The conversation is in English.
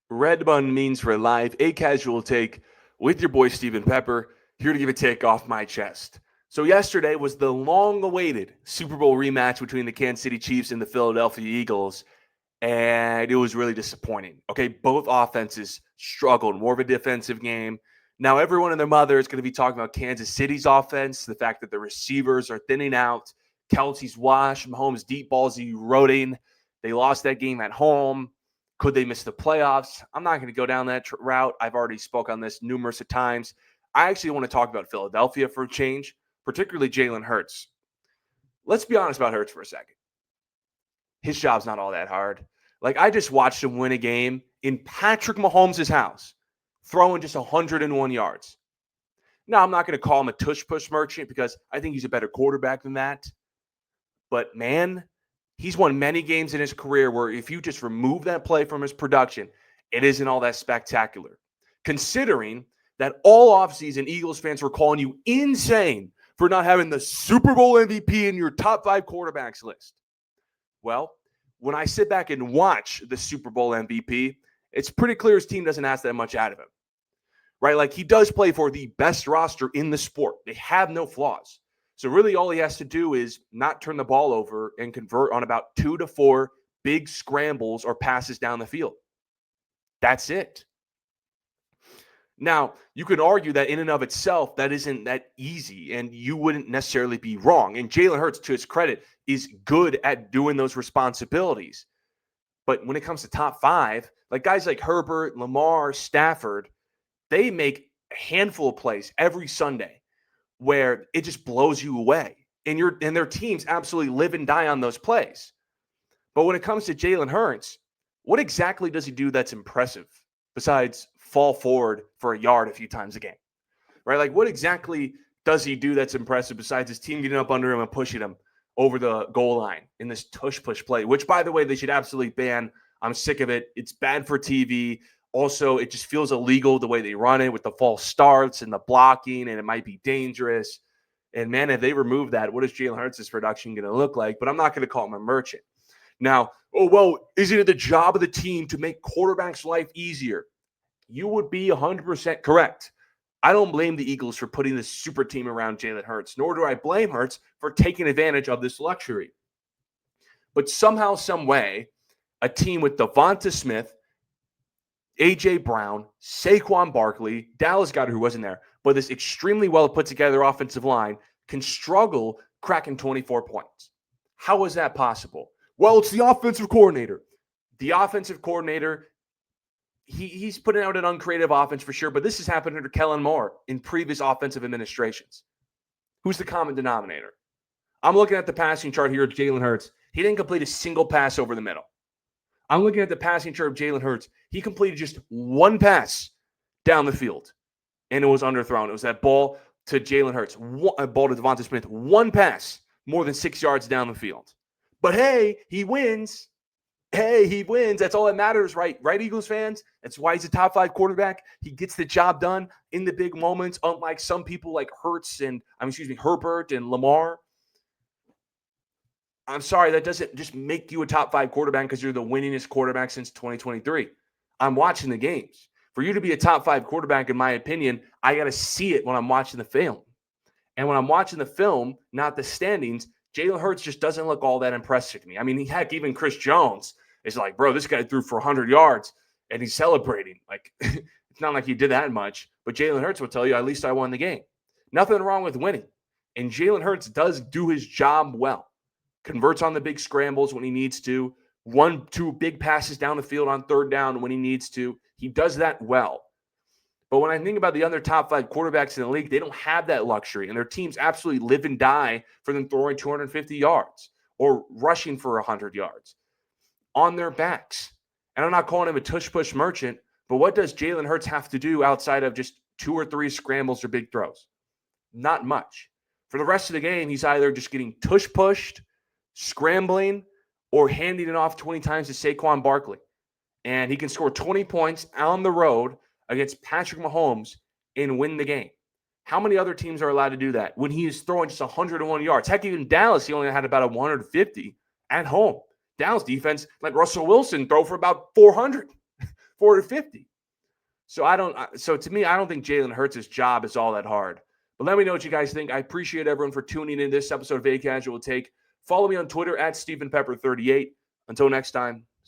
Red Bun means for live, a casual take with your boy Stephen Pepper, here to give a take off my chest. So yesterday was the long-awaited Super Bowl rematch between the Kansas City Chiefs and the Philadelphia Eagles, and it was really disappointing. Okay, both offenses struggled, more of a defensive game. Now everyone and their mother is going to be talking about Kansas City's offense, the fact that the receivers are thinning out, Kelsey's washed, Mahomes' deep balls eroding. They lost that game at home. Could they miss the playoffs? I'm not going to go down that route. I've already spoke on this numerous of times. I actually want to talk about Philadelphia for a change, particularly Jalen Hurts. Let's be honest about Hurts for a second. His job's not all that hard. Like, I just watched him win a game in Patrick Mahomes' house, throwing just 101 yards. Now, I'm not going to call him a tush-push merchant because I think he's a better quarterback than that. But, man, he's won many games in his career where if you just remove that play from his production, it isn't all that spectacular. Considering that all offseason, Eagles fans were calling you insane for not having the Super Bowl MVP in your top 5 quarterbacks list. Well, when I sit back and watch the Super Bowl MVP, it's pretty clear his team doesn't ask that much out of him, right? Like, he does play for the best roster in the sport. They have no flaws. So really all he has to do is not turn the ball over and convert on about 2 to 4 big scrambles or passes down the field. That's it. Now, you could argue that in and of itself, that isn't that easy, and you wouldn't necessarily be wrong. And Jalen Hurts, to his credit, is good at doing those responsibilities. But when it comes to top 5, like guys like Herbert, Lamar, Stafford, they make a handful of plays every Sunday where it just blows you away. And their teams absolutely live and die on those plays. But when it comes to Jalen Hurts, what exactly does he do that's impressive besides fall forward for a yard a few times a game? Right? Like, what exactly does he do that's impressive besides his team getting up under him and pushing him over the goal line in this tush-push play, which, by the way, they should absolutely ban. I'm sick of it. It's bad for TV. Also, it just feels illegal the way they run it with the false starts and the blocking, and it might be dangerous. And, man, if they remove that, what is Jalen Hurts' production going to look like? But I'm not going to call him a merchant. Now, isn't it the job of the team to make quarterbacks' life easier? You would be 100% correct. I don't blame the Eagles for putting this super team around Jalen Hurts, nor do I blame Hurts for taking advantage of this luxury. But somehow, some way, a team with Devonta Smith, A.J. Brown, Saquon Barkley, Dallas Goedert, who wasn't there, but this extremely well put together offensive line can struggle cracking 24 points. How is that possible? Well, it's the offensive coordinator. The offensive coordinator, he's putting out an uncreative offense for sure, but this has happened under Kellen Moore in previous offensive administrations. Who's the common denominator? I'm looking at the passing chart here of Jalen Hurts. He didn't complete a single pass over the middle. I'm looking at the passing chart of Jalen Hurts. He completed just one pass down the field, and it was underthrown. It was that ball to Jalen Hurts, a ball to Devonta Smith, one pass, more than 6 yards down the field. But hey, he wins. Hey, he wins. That's all that matters, right? Right, Eagles fans? That's why he's a top 5 quarterback. He gets the job done in the big moments, unlike some people like Herbert and Lamar. I'm sorry, that doesn't just make you a top 5 quarterback because you're the winningest quarterback since 2023. I'm watching the games. For you to be a top 5 quarterback, in my opinion, I got to see it when I'm watching the film. And when I'm watching the film, not the standings, Jalen Hurts just doesn't look all that impressive to me. I mean, heck, even Chris Jones is like, bro, this guy threw for 100 yards, and he's celebrating. Like, it's not like he did that much. But Jalen Hurts will tell you, at least I won the game. Nothing wrong with winning. And Jalen Hurts does do his job well. Converts on the big scrambles when he needs to. 1-2 big passes down the field on third down when he needs to. He does that well. But when I think about the other top 5 quarterbacks in the league, they don't have that luxury. And their teams absolutely live and die for them throwing 250 yards or rushing for 100 yards on their backs. And I'm not calling him a tush-push merchant, but what does Jalen Hurts have to do outside of just 2 or 3 scrambles or big throws? Not much. For the rest of the game, he's either just getting tush-pushed, scrambling, or handing it off 20 times to Saquon Barkley. And he can score 20 points on the road against Patrick Mahomes and win the game. How many other teams are allowed to do that when he is throwing just 101 yards? Heck, even Dallas, he only had about a 150 at home. Dallas defense let Russell Wilson throw for about 400 450. So to me, I don't think Jalen Hurts' job is all that hard. But let me know what you guys think. I appreciate everyone for tuning in this episode of A Casual Take. Follow me on Twitter at StephenPepper38. Until next time,